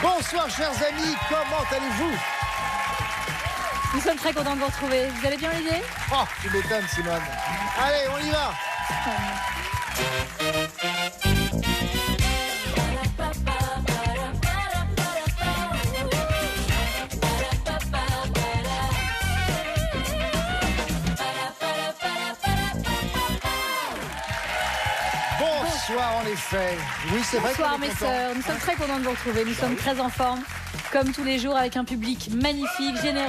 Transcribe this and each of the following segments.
Bonsoir chers amis, comment allez-vous? Nous sommes très contents de vous retrouver. Vous allez bien, Olivier? Oh, tu m'étonnes Simone. Allez, on y va. Bonsoir en effet. Oui, c'est vrai. Bonsoir mes sœurs, nous sommes très contents de vous retrouver. Nous sommes très en forme, comme tous les jours, avec un public magnifique, généreux.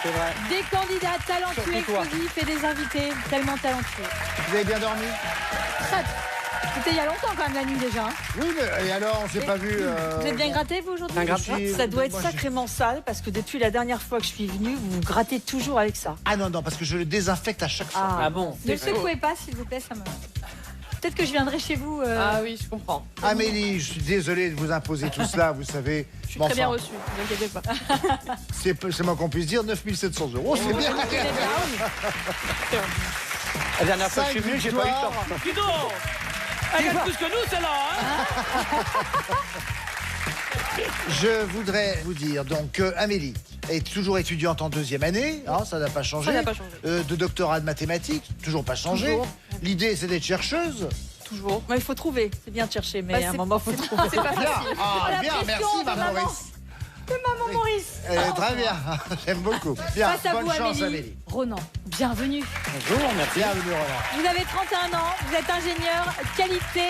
C'est vrai. Des candidats talentueux, Surtout toi. exclusifs et des invités tellement talentueux. Vous avez bien dormi? Très. C'était il y a longtemps quand même la nuit déjà. Hein. Oui, mais et alors, on s'est pas vu. Vous êtes bien gratté vous aujourd'hui? Ça doit être moi, sacrément sale parce que depuis la dernière fois que je suis venue, vous vous grattez toujours avec ça. Ah non, non, parce que je le désinfecte à chaque fois. Ah bon? Ne le secouez pas s'il vous plaît, ça me... Peut-être que je viendrai chez vous. Ah oui, je comprends. Amélie, je suis désolé de vous imposer tout cela, vous savez. Je suis Mais très bien enfin, reçue, ne vous inquiétez pas. c'est moins qu'on puisse dire, 9 700 €. C'est bien. La dernière fois que je suis venu, j'ai pas eu le temps. Dis donc, elle gagne plus que nous, celle-là, hein. Je voudrais vous dire donc que Amélie est toujours étudiante en deuxième année, hein, ça n'a pas changé. Ça n'a pas changé. De doctorat de mathématiques, toujours pas changé. Toujours. L'idée, c'est d'être chercheuse. Toujours. Mais il faut trouver, c'est bien de chercher, mais Bah, à un c'est- moment, il faut trouver. C'est pas Bien, facile. ah, la bien, pression merci, de Mme maman. Maurice. Maman Maurice. Très bien, j'aime beaucoup. Bien, Face à bonne vous chance, Amélie. Amélie. Ronan, bienvenue. Bonjour, merci. Bienvenue, Roland. Vous avez 31 ans, vous êtes ingénieur qualité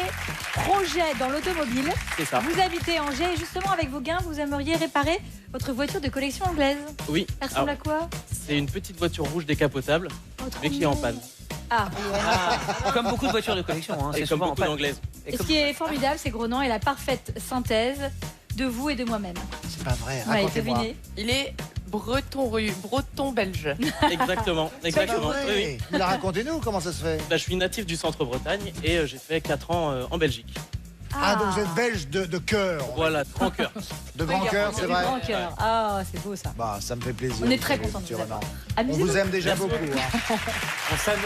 projet dans l'automobile. C'est ça. Vous habitez Angers et justement avec vos gains, vous aimeriez réparer votre voiture de collection anglaise. Oui, Elle ressemble à alors, quoi? c'est une petite voiture rouge décapotable, Oh, trop mais qui est en mignon. panne. Ah, Comme beaucoup de voitures de collection, hein, Et c'est comme souvent en beaucoup panne. d'anglaises. et ce qui est formidable, c'est que Ronan est la parfaite synthèse de vous et de moi-même. C'est pas vrai, Ouais, racontez-moi. devinez. Il est breton belge. Exactement, C'est pas exactement. vrai. Oui, oui. Mais racontez-nous comment ça se fait. Là, je suis natif du centre-Bretagne et j'ai fait 4 ans en Belgique. Ah, donc vous êtes belge de cœur. Voilà, grand cœur. De grand Regarde, cœur, c'est vrai. Grand cœur. Ah, c'est beau ça. Bah, ça me fait plaisir. On est très Monsieur contents de vous Roland. avoir. On Amusez-vous. vous aime déjà beaucoup. hein.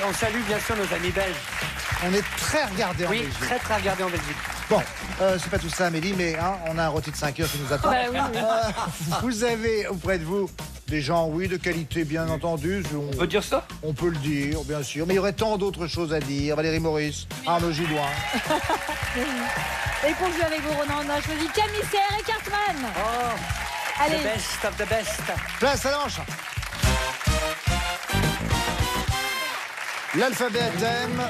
On salue bien sûr nos amis belges. On est très regardés en Oui, Belgique. très très regardés en Belgique. Bon, c'est pas tout ça, Amélie, mais hein, on a un rôti de 5 heures qui nous attend. Bah oui, oui. Vous avez auprès de vous des gens, oui, de qualité, bien entendu. On peut dire ça? On peut le dire, bien sûr. Mais il y aurait tant d'autres choses à dire. Valérie Maurice, Arnaud Gilloin. Et pour jouer avec vous, Ronan, on a choisi Camille Serre et Cartman. Oh, Allez, the best of the best. Place à la manche. L'alphabet à thème.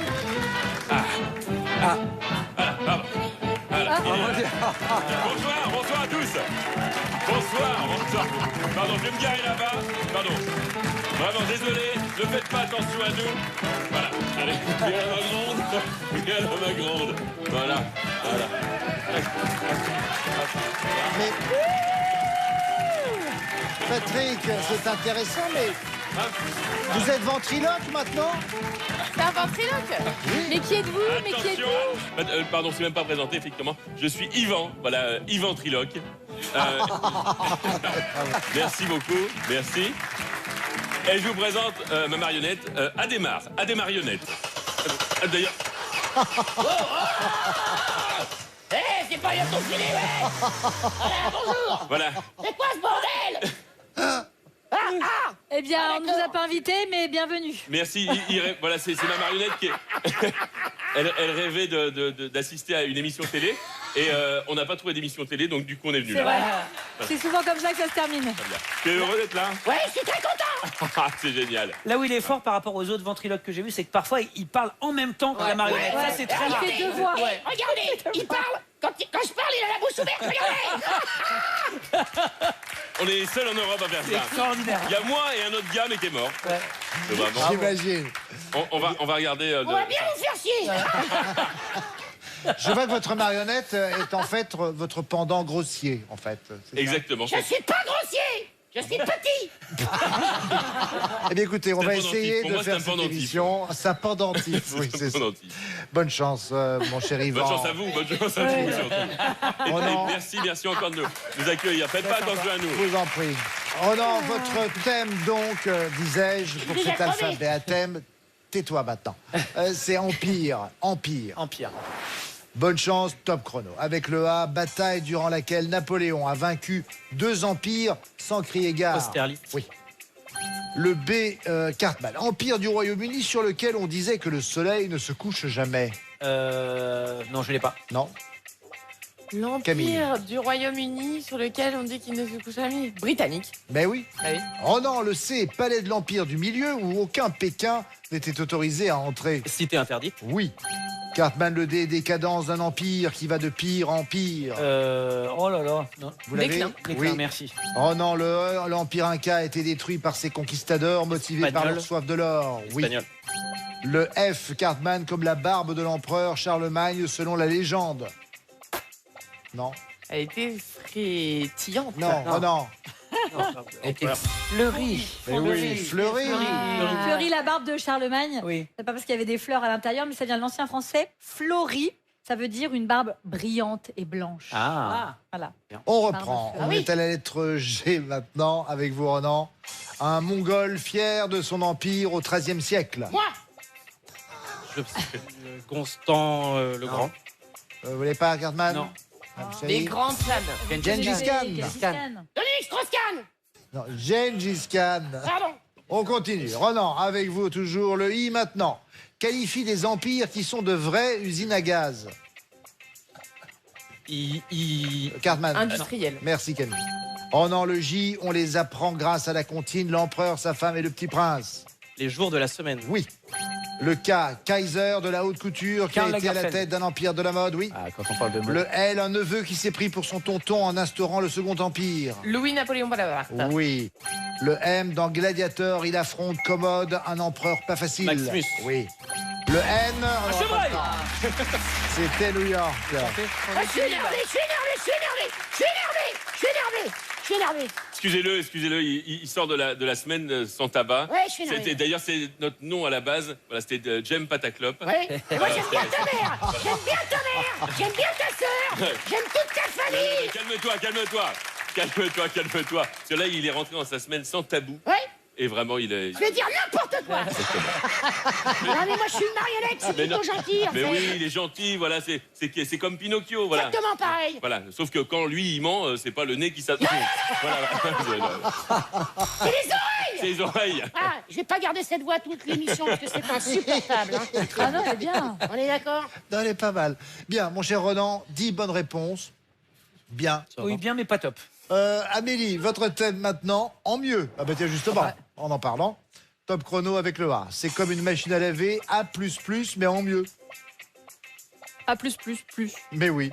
Bonsoir à tous. Bonsoir. Pardon, je vais me garer là-bas. Pardon. Vraiment, désolé, ne faites pas attention à nous. Voilà, allez, viens dans ma grande. Voilà. Mais. Patrick, c'est intéressant, mais. Vous êtes ventriloque maintenant? C'est un ventriloque. mais qui êtes-vous? Mais qui Attention. êtes-vous? Pardon, c'est même pas présenté, effectivement. Je suis Yvan, voilà, Yvan Triloque. Merci beaucoup, merci. Et je vous présente ma marionnette, Adhémar, Adhémarionnette. D'ailleurs, C'est pas bien ton filet, ouais. Voilà, bonjour. voilà. C'est quoi ce bordel? Eh bien, on ne vous a pas invité, mais bienvenue. Merci. Voilà, c'est ma marionnette qui est. Elle rêvait d'assister à une émission télé et on n'a pas trouvé d'émission télé, donc du coup on est venu C'est là. vrai. C'est souvent comme ça que ça se termine. Tu es heureux d'être là? Ouais, je suis très content. Ah, c'est génial. Là où il est fort par rapport aux autres ventriloques que j'ai vus, c'est que parfois il parle en même temps que la marionnette. Ouais. Ça, c'est très Il rare. fait deux voix. Ouais. Regardez, il parle. Quand je parle, il a la bouche ouverte. Regardez. On est les seuls en Europe à faire C'est ça. extraordinaire. Il y a moi et un autre gars mais qui est mort. Ouais. C'est vraiment- J'imagine. On va regarder. On va bien vous faire chier. Je vois que votre marionnette est en fait votre pendant grossier, en fait. C'est ça? Exactement. Je suis pas grossier. Je suis petit. Eh bien, écoutez, on C'est un va pendentif. essayer Pour de moi, c'est faire un cette pendentif. émission. C'est un pendentif, oui, c'est ça. Pendentif. Bonne chance, mon cher Yvan. Bonne chance à vous, bonne chance à vous surtout. Et Ronan. merci encore de nous accueillir. Faites pas attention à Je nous. vous en prie. Ronan, votre thème, donc, disais-je, pour cet alphabet à thème, tais-toi maintenant. C'est Empire. Empire. Empire. Bonne chance, top chrono. Avec le A, bataille durant laquelle Napoléon a vaincu 2 empires sans crier gare. Austerlitz. Oui. Le B, Cartman. Empire du Royaume-Uni sur lequel on disait que le soleil ne se couche jamais. Non, je l'ai pas. Non. Camille. L'Empire du Royaume-Uni sur lequel on dit qu'il ne se couche jamais. Britannique. Ben oui. Ah oui. Oh non, le C, palais de l'Empire du Milieu où aucun Pékin n'était autorisé à entrer. Cité interdite. Oui. Cartman, le D, décadence d'un empire qui va de pire en pire. Oh là là. Non. Vous l'avez? Déclin. Déclin, Oui. merci. Oh non, l'Empire Inca a été détruit par ses conquistadors motivés par Espagnol. leur soif de l'or. Oui. Espagnol. Le F, Cartman, comme la barbe de l'empereur Charlemagne selon la légende. Non. Elle était frétillante. Non, oh non. Elle était fleurie. Mais oui, Fleury. Fleury, la barbe de Charlemagne. Oui. C'est pas parce qu'il y avait des fleurs à l'intérieur, mais ça vient de l'ancien français. Fleury, ça veut dire une barbe brillante et blanche. Ah. Voilà. On reprend. Ah On oui. est à la lettre G maintenant avec vous, Ronan. Un Mongol fier de son empire au XIIIe siècle. Moi, Constant le Grand. Vous voulez pas, Cartman? Non. Ah, vous les savez grandes flammes. Gengis Khan. Dominique Strauss-Kahn. Non, Gengis Khan. Pardon. On continue. Ronan, avec vous toujours le I maintenant. Qualifie des empires qui sont de vraies usines à gaz. Cartman. Industriel. Merci Camille. Ronan, le J, on les apprend grâce à la comptine, l'empereur, sa femme et le petit prince. Les jours de la semaine. Oui. Le K, Kaiser de la haute couture qui Karl a été à la Lagerfeld. tête d'un empire de la mode, oui. Ah, quand on parle de mode. Le L, un neveu qui s'est pris pour son tonton en instaurant le second empire. Louis-Napoléon Bonaparte. Oui. Le M, dans Gladiator, il affronte Commode, un empereur pas facile. Maximus. Oui. Le N, on aura pas le temps. C'était New York. Ah, je suis énervé, je suis énervé, je suis énervé, je suis énervé, je suis énervé, je suis énervé. Excusez-le, il sort de la semaine sans tabac. Ouais, je suis énervé. D'ailleurs, c'est notre nom à la base. Voilà, c'était Jem Pataclope. Ouais. Et moi, j'aime bien ta mère, j'aime bien ta mère, j'aime bien ta sœur, j'aime toute ta famille. Calme-toi. Parce que là, il est rentré dans sa semaine sans tabou. Ouais. Et vraiment, il est. Je vais dire n'importe quoi. Non, mais moi, je suis une marionnette, je suis Mais non. plutôt gentille, en Mais fait. oui, il est gentil, voilà, c'est comme Pinocchio, voilà. Exactement pareil. Voilà, sauf que quand lui il ment, c'est pas le nez qui s'attend. Voilà. C'est les oreilles. C'est les oreilles. Ah, je vais pas garder cette voix toute l'émission parce que c'est insupportable. Hein. Ah non, c'est bien. On est d'accord? Non, elle est pas mal. Bien, mon cher Ronan, 10 bonnes réponses. Bien. Oui, bien, mais pas top. Amélie, votre thème maintenant, en mieux. Ah bah tiens, justement, en parlant, top chrono avec le A. C'est comme une machine à laver, A++, mais en mieux. A+++. Mais oui.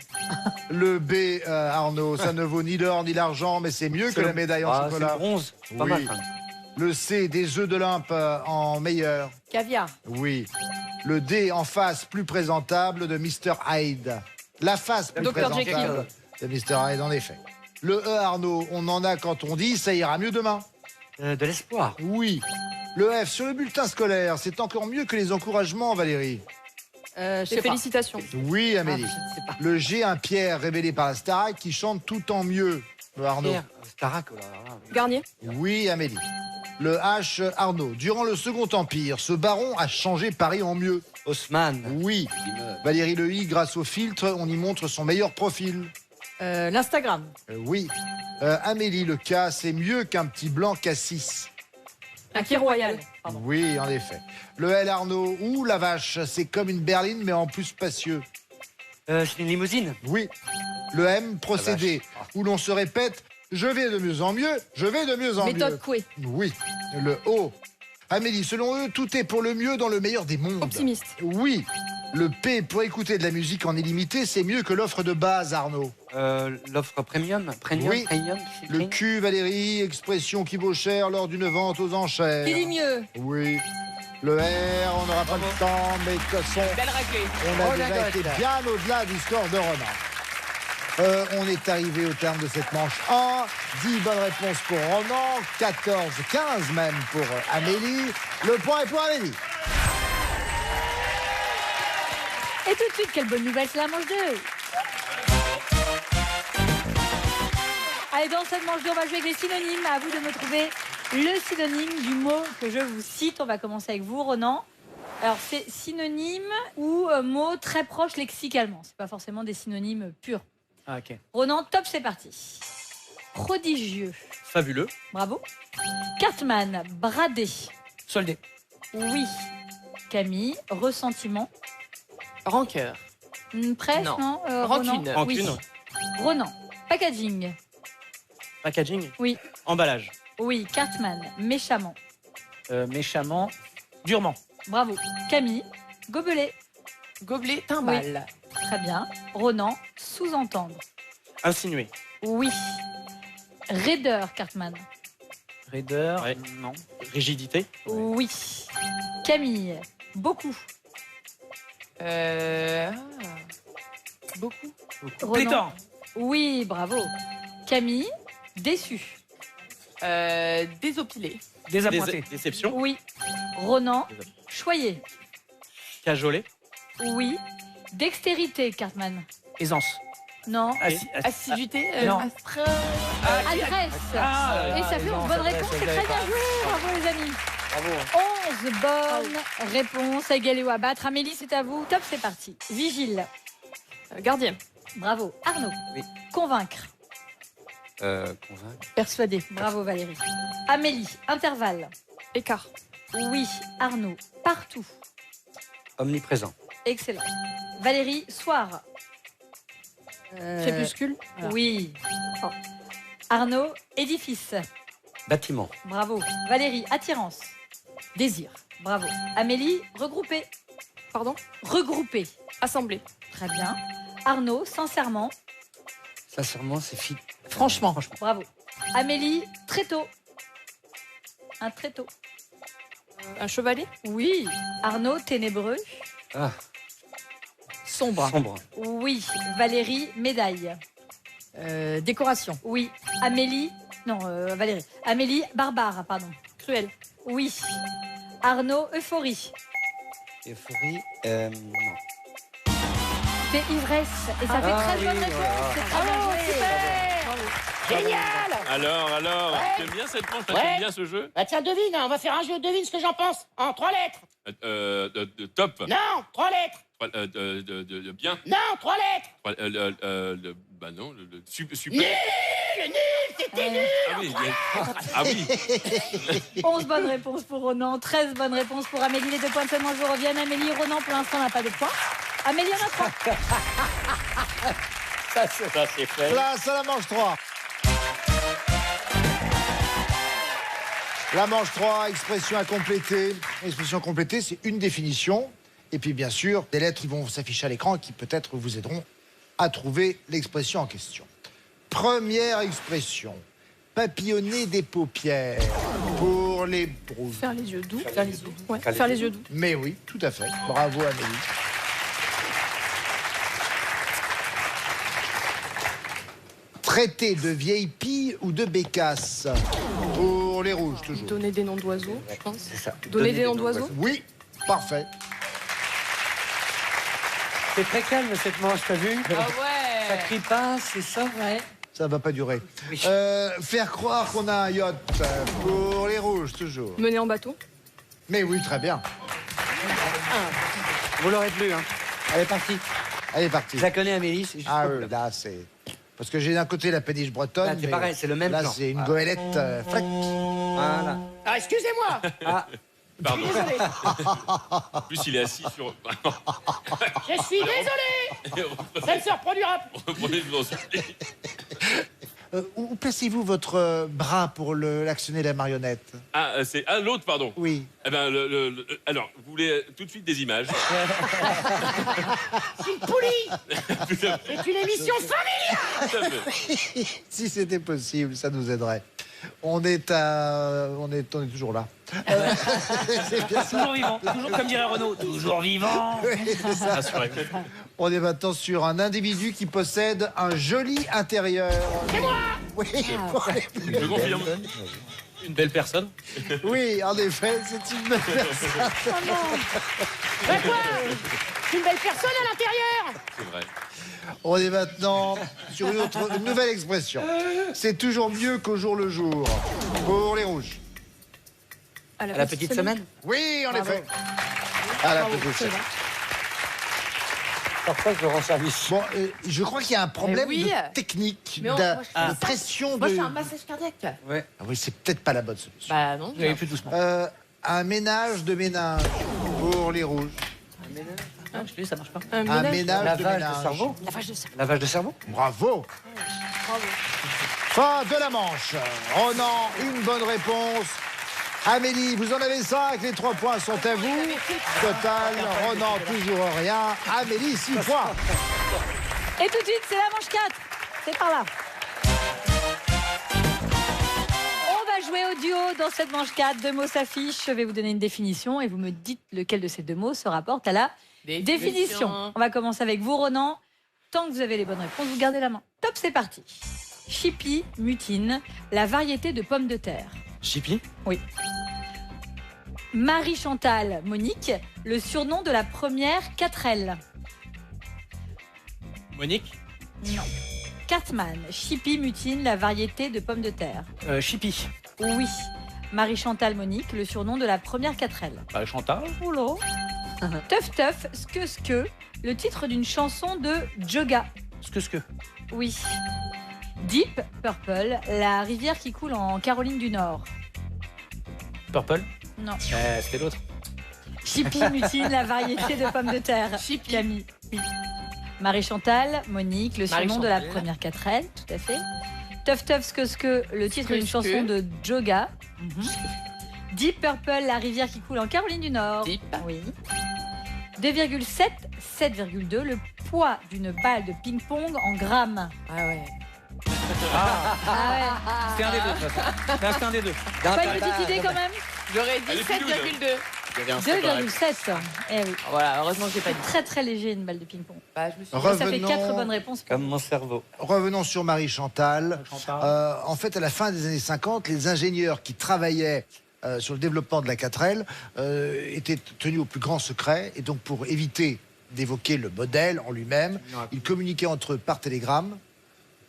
Le B, Arnaud, ça ne vaut ni l'or ni l'argent, mais c'est mieux que la médaille en Ah, c'est chocolat. le bronze. Pas Oui. mal, quand même. Le C, des œufs d'Olympe en meilleur. Caviar. Oui. Le D, en face, plus présentable de Mr. Hyde. La face plus Dr. présentable Jekyll. de Mr. Hyde, en effet. Le E, Arnaud, on en a quand on dit ça ira mieux demain. De l'espoir. Oui. Le F, sur le bulletin scolaire, c'est encore mieux que les encouragements, Valérie. Je sais pas. Félicitations. Oui, Amélie. Le G, un Pierre révélé par la Starac qui chante tout en mieux. Arnaud. Pierre, Starac, oh là là. Garnier. Oui, Amélie. Le H, Arnaud. Durant le Second Empire, ce baron a changé Paris en mieux. Haussmann. Oui. Valérie Le I, grâce au filtre, on y montre son meilleur profil. L'Instagram. Oui. Amélie, le K, c'est mieux qu'un petit blanc cassis. Un quai royal. Pardon. Oui, en effet. Le L, Arnaud, ou la vache, c'est comme une berline, mais en plus spacieux. C'est une limousine. Oui. Le M, procédé, où l'on se répète « Je vais de mieux en mieux, je vais de mieux en Méthode mieux Coué. ». Oui. Le O. Amélie, selon eux, tout est pour le mieux dans le meilleur des mondes. Optimiste. Oui. Le P, pour écouter de la musique en illimité, c'est mieux que l'offre de base, Arnaud. L'offre premium. Oui. Premium. Le Q, Valérie, expression qui vaut cher lors d'une vente aux enchères. Qui dit mieux? Oui. Le R, on n'aura pas le temps, mais de toute façon, Belle raclée. on a déjà été bien au-delà du score de Ronan. On est arrivé au terme de cette manche 1. 10 bonnes réponses pour Ronan, 14, 15 même pour Amélie. Le point est pour Amélie. Et tout de suite, quelle bonne nouvelle, c'est la manche 2. Allez, dans cette manche 2, on va jouer avec les synonymes. À vous de me trouver le synonyme du mot que je vous cite. On va commencer avec vous, Ronan. Alors, c'est synonyme ou mot très proche lexicalement. C'est pas forcément des synonymes purs. Ah, ok. Ronan, top, c'est parti. Prodigieux. Fabuleux. Bravo. Cartman, bradé. Soldé. Oui. Camille, ressentiment. Rancœur. Presque, non, Rancune. Ronan Rancune. Oui. Ronan, packaging. Packaging. Oui. Emballage. Oui. Cartman, méchamment. Méchamment. Durement. Bravo. Camille, gobelet. Gobelet, timbale. Très bien. Ronan, sous-entendre. Insinué. Oui. Raideur, Cartman. Raideur. Ouais. Non. Rigidité. Oui. Camille, beaucoup. Beaucoup. Ronan. Pléthore. Oui, bravo. Camille, déçu. Désopilé. Désappointé. Déception. Oui. Ronan, choyé. Cajolé. Oui. Dextérité, Cartman. Aisance. Non. Assiduité. Non. Adresse. Et ça fait une bonne réponse. C'est très bien joué. Bravo, les amis. Bravo. 11 bonnes réponses à égaler ou à battre. Amélie, c'est à vous. Top, c'est parti. Vigile. Gardien. Bravo. Arnaud. Oui. Convaincre. Convaincre. Persuadé. Bravo, Valérie. Amélie. Intervalle. Écart. Oui. Arnaud. Partout. Omniprésent. Excellent. Valérie. Soir. Crépuscule. Oui. Oh. Arnaud. Édifice. Bâtiment. Bravo. Valérie. Attirance. Désir. Bravo. Amélie. Regrouper. Pardon. Regrouper. Assemblée. Très bien. Arnaud. Sincèrement. Sincèrement, c'est Franchement. Bravo. Amélie. Tréteau. Un tréteau. Un chevalet. Oui. Arnaud. Ténébreux. Ah, Sombre. sombre. Oui. Valérie. Médaille. Décoration. Oui. Amélie. Non, Valérie. Amélie. Barbare, pardon. Cruel. Oui. Arnaud. Euphorie. Euphorie. Non. C'est ivresse. Et ça fait 13 bonnes réponses. C'est très bien joué. Génial. Alors, Ouais. tu aimes bien cette manche? Ouais. Tu aimes bien ce jeu? Bah tiens, devine, hein, on va faire un jeu, devine ce que j'en pense. En 3 lettres. Top. Non, 3 lettres. Bien. Non, 3 lettres. Bah non, super. Nul, c'était nul. Ah oui, ah oui. 11 bonnes réponses pour Ronan, 13 bonnes réponses pour Amélie. Les 2 points de seulement vous reviennent. Amélie, Ronan, pour l'instant, n'a pas de points. Amélie en a 3. Ça, c'est fait. Place à la manche 3. La manche 3, expression à compléter. Expression à compléter, c'est une définition. Et puis, bien sûr, des lettres qui vont s'afficher à l'écran et qui peut-être vous aideront à trouver l'expression en question. Première expression. Papillonner des paupières pour les brouilles. Faire les yeux doux. Faire les yeux doux. Ouais. Faire les yeux doux. Mais oui, tout à fait. Bravo, Amélie. Traiter de vieille pie ou de bécasse pour les rouges, toujours. Donner des noms d'oiseaux, je pense. C'est ça. Donner des noms d'oiseaux. Oui, parfait. C'est très calme cette manche, t'as vu? Ah ouais. Ça crie pas, c'est ça? Ouais. Ça va pas durer. Oui. Faire croire qu'on a un yacht pour les rouges, toujours. Mener en bateau. Mais oui, très bien. Vous l'aurez plus, hein. Elle est partie. Allez, parti. Je la connais, Amélie. C'est juste Ah pour oui, là, c'est... Parce que j'ai d'un côté la péniche bretonne, Là, c'est mais pareil, c'est le même là, plan. c'est une Ah. goélette frette. Voilà. Ah, excusez-moi. Ah, Pardon. Désolé. En plus, il est assis sur. Je suis désolé. Ça ne se reproduira plus. Reprenez-vous en souffler. Où placez-vous votre bras pour l'actionner la marionnette? Ah, c'est l'autre, pardon. Oui. Eh ben, alors, vous voulez tout de suite des images? C'est une poulie. Tout à fait. C'est une émission familiale. Tout à fait. Si c'était possible, ça nous aiderait. On est toujours là. C'est bien ça. Toujours vivant. Toujours, comme dirait Renaud, toujours vivant. Oui, c'est ça. Rassurez-vous. On est maintenant sur un individu qui possède un joli intérieur. C'est moi. Oui, Je confirme. Une belle personne. oui, en effet, c'est une belle personne. Bah quoi? C'est une belle personne à l'intérieur. C'est vrai. On est maintenant sur une nouvelle expression. C'est toujours mieux qu'au jour le jour. Pour les rouges. À la petite semaine. Oui, en Bravo. effet. À la Bravo, possession. c'est vrai. Parfois, je rends service. Bon, je crois qu'il y a un problème oui. de technique, Mais moi, je fais de ça. pression. Moi, de... je fais un massage cardiaque. Ouais. Ah oui, c'est peut-être pas la bonne solution. Bah non. Vous allez plus doucement. Un ménage de ménage pour les rouges. Ah, je te dis, ça marche pas. Un Un ménage. ménage de Lavage ménage. de cerveau. Lavage de cerveau. Lavage de cerveau. Bravo. Fin de la manche. Ronan, une bonne réponse. Amélie, vous en avez 5, les 3 points sont à vous. Total, Ronan, toujours rien. Amélie, 6 points. Et tout de suite, c'est la manche 4. C'est par là. On va jouer au duo dans cette manche 4. 2 mots s'affichent. Je vais vous donner une définition et vous me dites lequel de ces 2 mots se rapporte à la définition. On va commencer avec vous, Ronan. Tant que vous avez les bonnes réponses, vous gardez la main. Top, c'est parti. Chippy, mutine, la variété de pommes de terre. Chippy. Oui. Marie-Chantal, Monique, le surnom de la première 4L. Monique. Non. Cartman, Chippy, mutine, la variété de pommes de terre. Chippy. Oui. Marie-Chantal, Monique, le surnom de la première 4L. Bah, Chantal. Oula. Teuf Teuf, Ske, le titre d'une chanson de Joga. Ce que. Oui. Deep Purple, la rivière qui coule en Caroline du Nord. Purple. Non. C'était l'autre. Chippy, mutine, la variété de pommes de terre. Chippy. Camille. Oui. Marie-Chantal, Monique, le surnom de la Marie-Chantal. première 4L, tout à fait. Teuf Teuf, Ske, le titre d'une chanson de Joga. Deep Purple, la rivière qui coule en Caroline du Nord. Deep. Oui. 2,7, 7,2, le poids d'une balle de ping-pong en grammes. Ah ouais. Ah C'était un des deux, de toute façon. C'était un des deux. ouais. Pas une petite idée quand même. J'aurais dit Allez, Pilou, 7,2. Il y avait un stop dans la- 2,7. Eh oui. Voilà, heureusement que j'ai pas dit. Très très léger une balle de ping-pong. Bah, je me suis Ça fait 4 bonnes réponses. Comme mon cerveau. Revenons sur Marie-Chantal. En fait, à la fin des années 50, les ingénieurs qui travaillaient sur le développement de la 4L étaient tenus au plus grand secret. Et donc, pour éviter d'évoquer le modèle en lui-même, ils communiquaient entre eux par télégramme,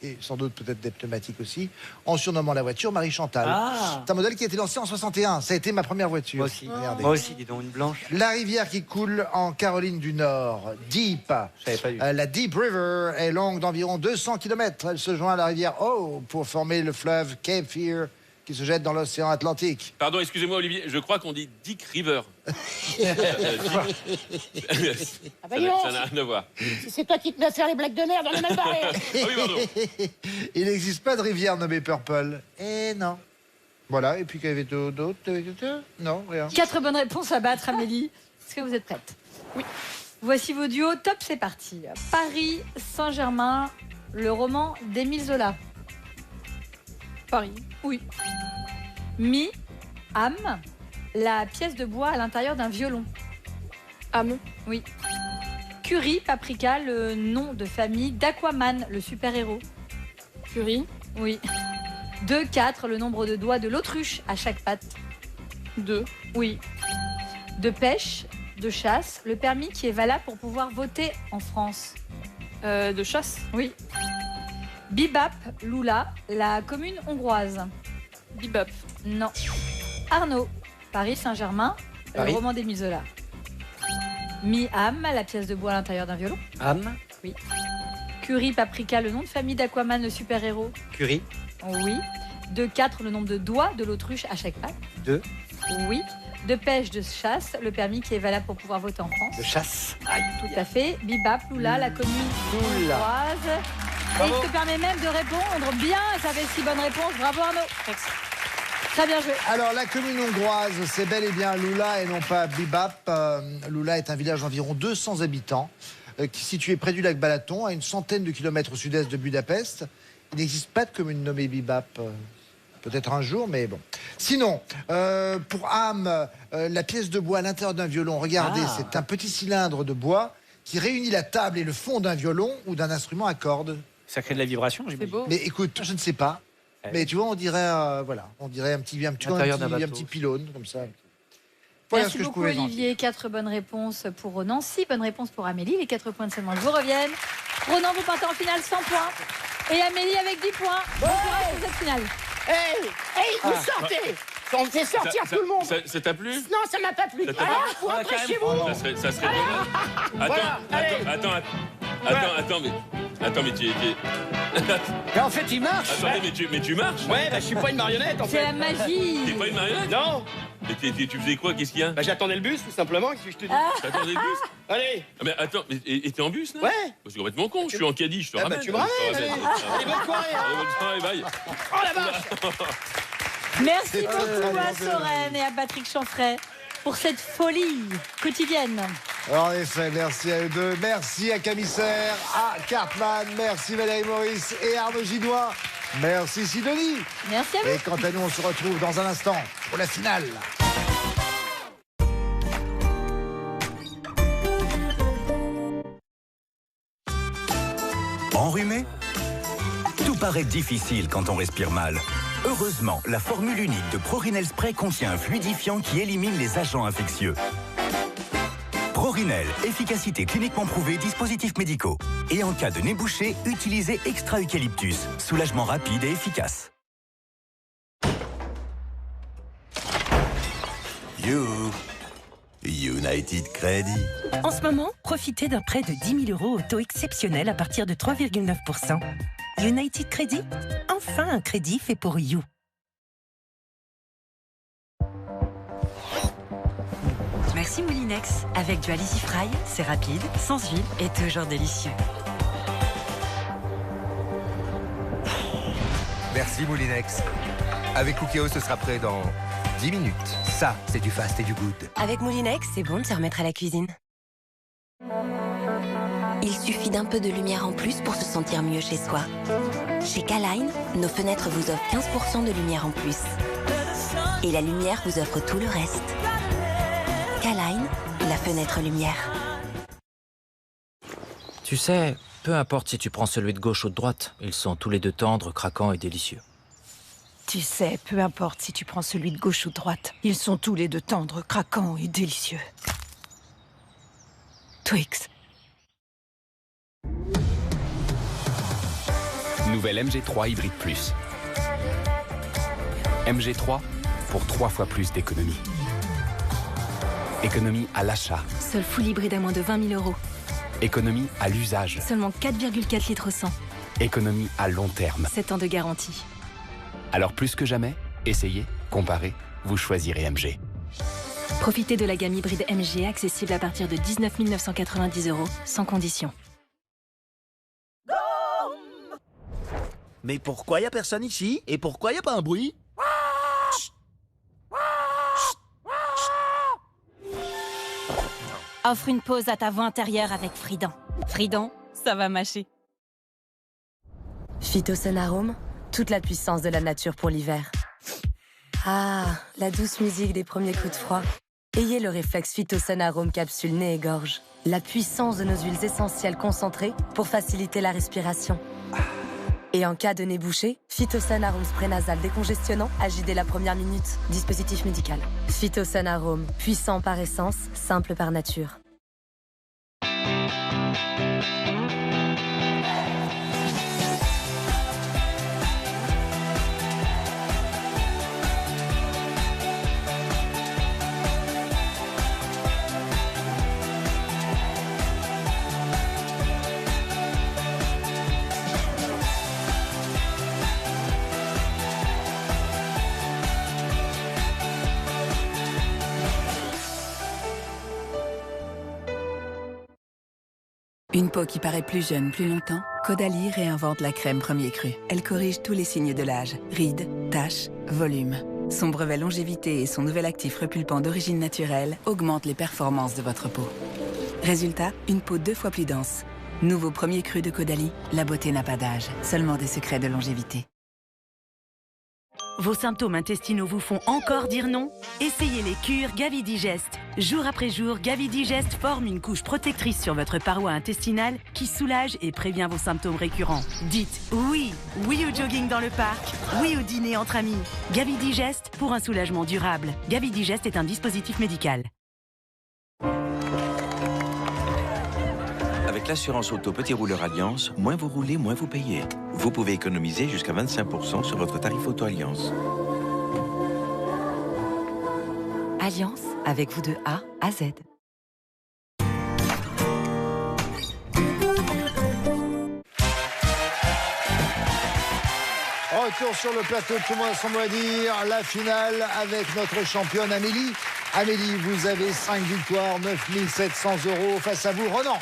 et sans doute peut-être des pneumatiques aussi, en surnommant la voiture Marie-Chantal. Ah. C'est un modèle qui a été lancé en 61. Ça a été ma première voiture. Moi aussi. Regardez. Moi aussi, dis donc, une blanche. La rivière qui coule en Caroline du Nord, Deep. Je savais pas du tout. La Deep River est longue d'environ 200 km. Elle se joint à la rivière Oh pour former le fleuve Cape Fear qui se jette dans l'océan Atlantique. Pardon, excusez-moi Olivier, je crois qu'on dit Dick River. Ah bah Ça dis donc, n'a rien à voir. si c'est toi qui te mets à faire les blagues de merde, on est mal barré. Ah oui, pardon. Il n'existe pas de rivière nommée Purple. Eh non. Voilà, et puis qu'il y avait d'autres. Non, rien. 4 bonnes réponses à battre, Amélie. Est-ce que vous êtes prête? Oui. Voici vos duos. Top, c'est parti. Paris, Saint-Germain, le roman d'Émile Zola. Paris. Oui. Mi, âme, la pièce de bois à l'intérieur d'un violon. Âme. Oui. Curry, paprika, le nom de famille d'Aquaman, le super-héros. Curie. Oui. 2, 4, le nombre de doigts de l'autruche à chaque patte. 2. Oui. De pêche, de chasse, le permis qui est valable pour pouvoir voter en France. De chasse. Oui. Bibap, Lula, la commune hongroise. Bibop. Non. Arnaud, Paris Saint-Germain, Paris. le roman d'Émile Zola. Mi-âme, la pièce de bois à l'intérieur d'un violon. Âme. Curry, paprika, le nom de famille d'Aquaman, le super-héros. Curie. Oui. 2, 4, le nombre de doigts de l'autruche à chaque patte. 2. Oui. De pêche, de chasse, le permis qui est valable pour pouvoir voter en France. De chasse. Tout à fait. Bibap, Lula, la commune Lula. hongroise. Et il se permet même de répondre bien. Ça fait 6 bonnes réponses. Bravo Arnaud. Très bien joué. Alors, la commune hongroise, c'est bel et bien Lula et non pas Bibap. Lula est un village d'environ 200 habitants qui est situé près du lac Balaton, à une centaine de kilomètres au sud-est de Budapest. Il n'existe pas de commune nommée Bibap. Peut-être un jour, mais bon. Sinon, pour âme, la pièce de bois à l'intérieur d'un violon, regardez, c'est un petit cylindre de bois qui réunit la table et le fond d'un violon ou d'un instrument à cordes. Ça crée de la vibration, C'est j'imagine. beau. Mais écoute, je ne sais pas. Mais tu vois, on dirait, voilà, on dirait un petit pylône comme ça. Voilà Merci ce que je beaucoup pouvais en dire. Olivier. 4 bonnes réponses pour Ronan, 6 bonnes réponses pour Amélie. Les 4 points de cette manche vous reviennent. Ronan, vous partez en finale 100 points. Et Amélie avec 10 points. Bon courage pour cette finale. Hey, vous sortez. On fait sortir tout le monde. Ça t'a plu? Non, ça m'a pas plu. Ça t'a Alors, pas vous rentrez chez vous. Ça serait dommage. Attends, mais tu En fait, il marche. Attendez, mais tu marches? Ouais, bah, je suis pas une marionnette en C'est fait. la magie. T'es pas une marionnette? Non. Mais tu faisais quoi? Qu'est-ce qu'il y a? Bah, j'attendais le bus, tout simplement. Qu'est-ce que je te dis? T'attendais le bus? Allez. Ah, mais attends, et t'es en bus là? Ouais. C'est complètement con, je suis en caddie, je te ramène. Bah, tu me ramènes. Allez, bonne soirée. Allez, bonne soirée, bye. Oh la vache. Merci beaucoup à Soren et à Patrick Chanfray pour cette folie quotidienne. En effet, merci à eux deux. Merci à Camille Serre, à Cartman. Merci Valérie Maurice et Arnaud Ginois. Merci Sidonie. Merci à vous. Et quant à nous, on se retrouve dans un instant pour la finale. Enrhumé? Tout paraît difficile quand on respire mal. Heureusement, la formule unique de Prorinel Spray contient un fluidifiant qui élimine les agents infectieux. Prorinel, efficacité cliniquement prouvée, dispositifs médicaux. Et en cas de nez bouché, utilisez extra eucalyptus. Soulagement rapide et efficace. United Credit. En ce moment, profitez d'un prêt de 10 000 € au taux exceptionnel à partir de 3,9%. United Credit, enfin un crédit fait pour You. Merci Moulinex. Avec du Alizé Fry, c'est rapide, sans huile et toujours délicieux. Merci Moulinex. Avec Cookéo, ce sera prêt dans 10 minutes. Ça, c'est du fast et du good. Avec Moulinex, c'est bon de se remettre à la cuisine. Il suffit d'un peu de lumière en plus pour se sentir mieux chez soi. Chez K-Line, nos fenêtres vous offrent 15% de lumière en plus. Et la lumière vous offre tout le reste. K-Line, la fenêtre lumière. Tu sais, peu importe si tu prends celui de gauche ou de droite, ils sont tous les deux tendres, craquants et délicieux. Tu sais, peu importe si tu prends celui de gauche ou de droite, ils sont tous les deux tendres, craquants et délicieux. Twix. Nouvelle MG3 Hybride Plus. MG3 pour 3 fois plus d'économie. Économie à l'achat. Seul full hybride à moins de 20 000 €. Économie à l'usage. Seulement 4,4 litres au 100. Économie à long terme. 7 ans de garantie. Alors plus que jamais, essayez, comparez, vous choisirez MG. Profitez de la gamme hybride MG accessible à partir de 19 990 €, sans condition. Mais pourquoi y a personne ici? Et pourquoi y a pas un bruit? Offre une pause à ta voix intérieure avec Frident. Frident, ça va mâcher. Phytosun Arome, toute la puissance de la nature pour l'hiver. Ah, la douce musique des premiers coups de froid. Ayez le réflexe Phytosun Arome capsule nez et gorge. La puissance de nos huiles essentielles concentrées pour faciliter la respiration. Et en cas de nez bouché, Phytosun Arome spray nasal décongestionnant agit dès la première minute. Dispositif médical. Phytosun Arome, puissant par essence, simple par nature. Une peau qui paraît plus jeune plus longtemps, Caudalie réinvente la crème premier cru. Elle corrige tous les signes de l'âge, rides, taches, volume. Son brevet longévité et son nouvel actif repulpant d'origine naturelle augmentent les performances de votre peau. Résultat, une peau 2 fois plus dense. Nouveau premier cru de Caudalie, la beauté n'a pas d'âge, seulement des secrets de longévité. Vos symptômes intestinaux vous font encore dire non? Essayez les cures Gavidigest. Jour après jour, Gavidigest forme une couche protectrice sur votre paroi intestinale qui soulage et prévient vos symptômes récurrents. Dites oui, oui au jogging dans le parc, oui au dîner entre amis. Gavidigest pour un soulagement durable. Gavidigest est un dispositif médical. Avec l'assurance auto Petit Rouleur Alliance, moins vous roulez, moins vous payez. Vous pouvez économiser jusqu'à 25% sur votre tarif auto Alliance. Alliance, avec vous de A à Z. Retour sur le plateau, tout le monde a son mot à dire. La finale avec notre championne Amélie. Amélie, vous avez 5 victoires, 9 700 € face à vous. Ronan,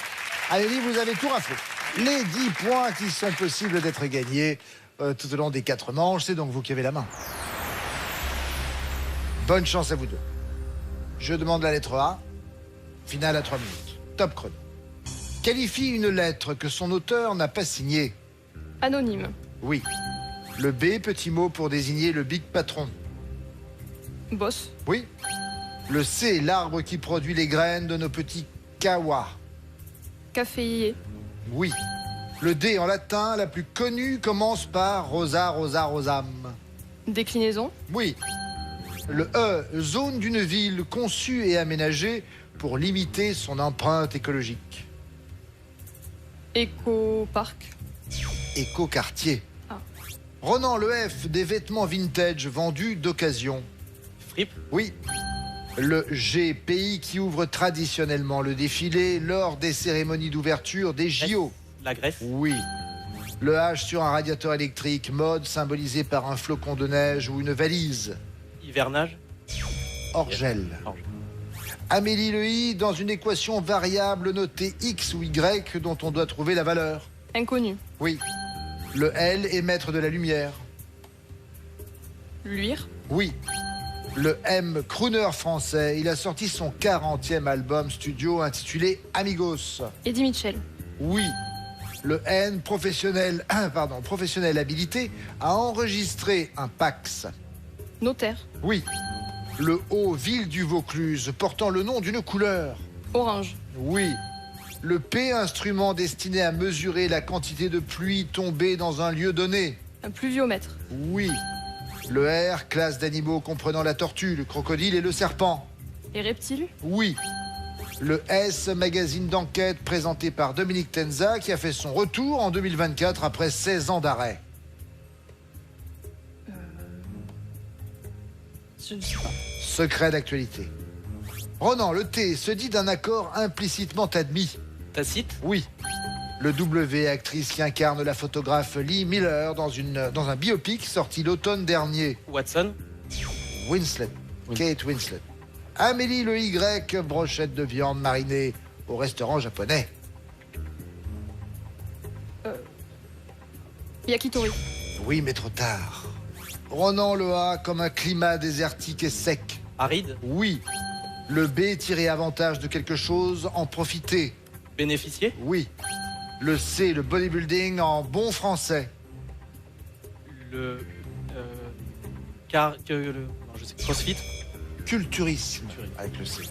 Amélie, vous avez tout raflé. Les 10 points qui sont possibles d'être gagnés tout au long des 4 manches, c'est donc vous qui avez la main. Bonne chance à vous deux. Je demande la lettre A. Finale à 3 minutes. Top chrono. Qualifie une lettre que son auteur n'a pas signée. Anonyme. Oui. Le B, petit mot pour désigner le big patron. Boss. Oui. Le C, l'arbre qui produit les graines de nos petits kawa. Caféier. Oui. Le D, en latin, la plus connue, commence par rosa, rosa, rosam. Déclinaison. Oui. Le E, zone d'une ville conçue et aménagée pour limiter son empreinte écologique. Éco-parc. Éco-quartier. Ah. Ronan, le F, des vêtements vintage vendus d'occasion. Fripe. Oui. Le G, pays qui ouvre traditionnellement le défilé lors des cérémonies d'ouverture des JO. La Grèce. Oui. Le H sur un radiateur électrique, mode symbolisé par un flocon de neige ou une valise. Hivernage. Orgel. Amélie, le I, dans une équation variable notée X ou Y dont on doit trouver la valeur. Inconnu. Oui. Le L, émettre de la lumière. Luire. Oui. Le M, crooner français. Il a sorti son 40e album studio intitulé Amigos. Eddie Mitchell. Oui. Le N, professionnel habilité à enregistrer un Pax. Notaire. Oui. Le O, ville du Vaucluse, portant le nom d'une couleur. Orange. Oui. Le P, instrument destiné à mesurer la quantité de pluie tombée dans un lieu donné. Un pluviomètre. Oui. Le R, classe d'animaux comprenant la tortue, le crocodile et le serpent. Les reptiles. Oui. Le S, magazine d'enquête présenté par Dominique Tenza, qui a fait son retour en 2024 après 16 ans d'arrêt. Je ne sais pas. Secret d'actualité. Ronan, le T se dit d'un accord implicitement admis. Tacite. Oui. Le W, actrice qui incarne la photographe Lee Miller dans un biopic sorti l'automne dernier. Watson. Winslet. Kate Winslet. Amélie, le Y, brochette de viande marinée au restaurant japonais. Yakitori. Oui, mais trop tard. Ronan, le A, comme un climat désertique et sec. Aride. Oui. Le B, tirer avantage de quelque chose, en profiter. Bénéficier. Oui. Le C, le bodybuilding en bon français. Le. Crossfit. Culturisme, avec le C.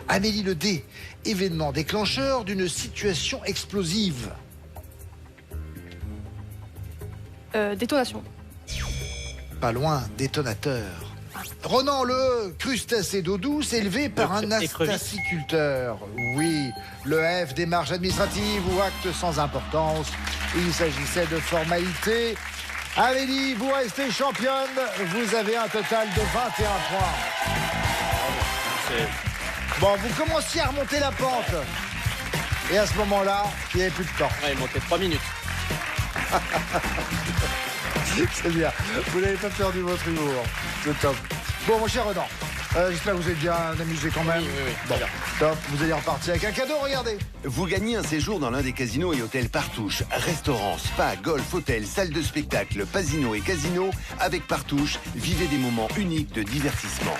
Amélie, le D, événement déclencheur d'une situation explosive. Détonation. Pas loin, détonateur. Ronan, le E, crustacé d'eau douce élevé par un astaciculteur. Oui. Le F, démarche administrative ou acte sans importance. Il s'agissait de formalités. Amélie, vous restez championne. Vous avez un total de 21 points. Bon, vous commenciez à remonter la pente. Et à ce moment-là, il n'y avait plus de temps. Ouais, il manquait 3 minutes. C'est bien. Vous n'avez pas perdu votre humour. C'est top. Bon, mon cher Ronan, j'espère que vous êtes bien amusé quand même. Oui. Bon, top. Vous allez repartir avec un cadeau, regardez. Vous gagnez un séjour dans l'un des casinos et hôtels Partouche. Restaurants, spa, golf, hôtel, salle de spectacle, pasino et casino. Avec Partouche, vivez des moments uniques de divertissement.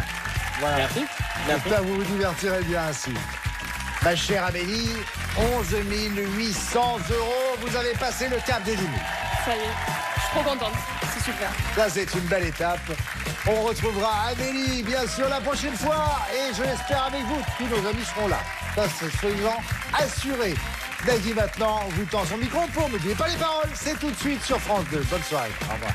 Voilà. Merci. J'espère que vous vous divertirez bien ainsi. Ma chère Amélie, 11 800 €. Vous avez passé le cap des 10 000. Ça y est. Je suis trop contente. C'est super. Ça, c'est une belle étape. On retrouvera Amélie, bien sûr, la prochaine fois. Et je l'espère avec vous. Tous nos amis seront là. Ça, c'est souvent assuré. Nagui, maintenant, vous tend son micro pour ne n'oubliez pas les paroles. C'est tout de suite sur France 2. Bonne soirée. Au revoir.